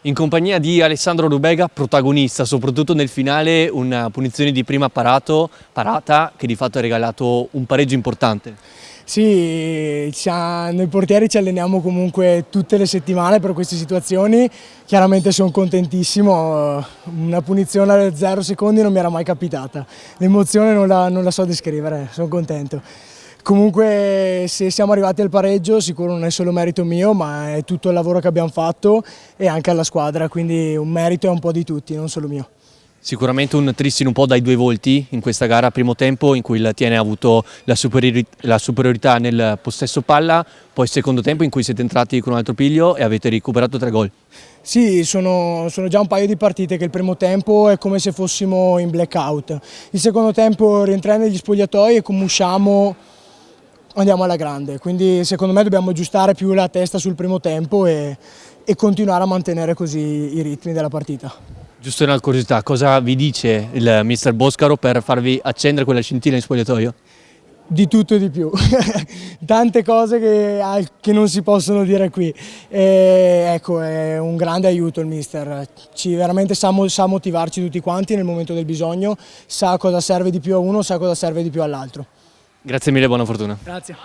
In compagnia di Alessandro Rubega, protagonista soprattutto nel finale, una punizione di prima parata che di fatto ha regalato un pareggio importante. Sì, noi portieri ci alleniamo comunque tutte le settimane per queste situazioni, chiaramente sono contentissimo, una punizione a 0 secondi non mi era mai capitata, l'emozione non la so descrivere, sono contento. Comunque se siamo arrivati al pareggio sicuro non è solo merito mio, ma è tutto il lavoro che abbiamo fatto e anche alla squadra, quindi un merito è un po' di tutti, non solo mio. Sicuramente un Tristino un po' dai due volti in questa gara, primo tempo in cui il Tiene ha avuto la superiorità nel possesso palla, poi secondo tempo in cui siete entrati con un altro piglio e avete recuperato 3 gol. Sì, sono già un paio di partite che il primo tempo è come se fossimo in blackout, il secondo tempo rientriamo negli spogliatoi e come usciamo andiamo alla grande, quindi secondo me dobbiamo aggiustare più la testa sul primo tempo e continuare a mantenere così i ritmi della partita. Giusto una curiosità, cosa vi dice il mister Boscaro per farvi accendere quella scintilla in spogliatoio? Di tutto e di più, tante cose che non si possono dire qui. Ecco, è un grande aiuto il mister, veramente sa motivarci tutti quanti nel momento del bisogno, sa cosa serve di più a uno, sa cosa serve di più all'altro. Grazie mille e buona fortuna. Grazie.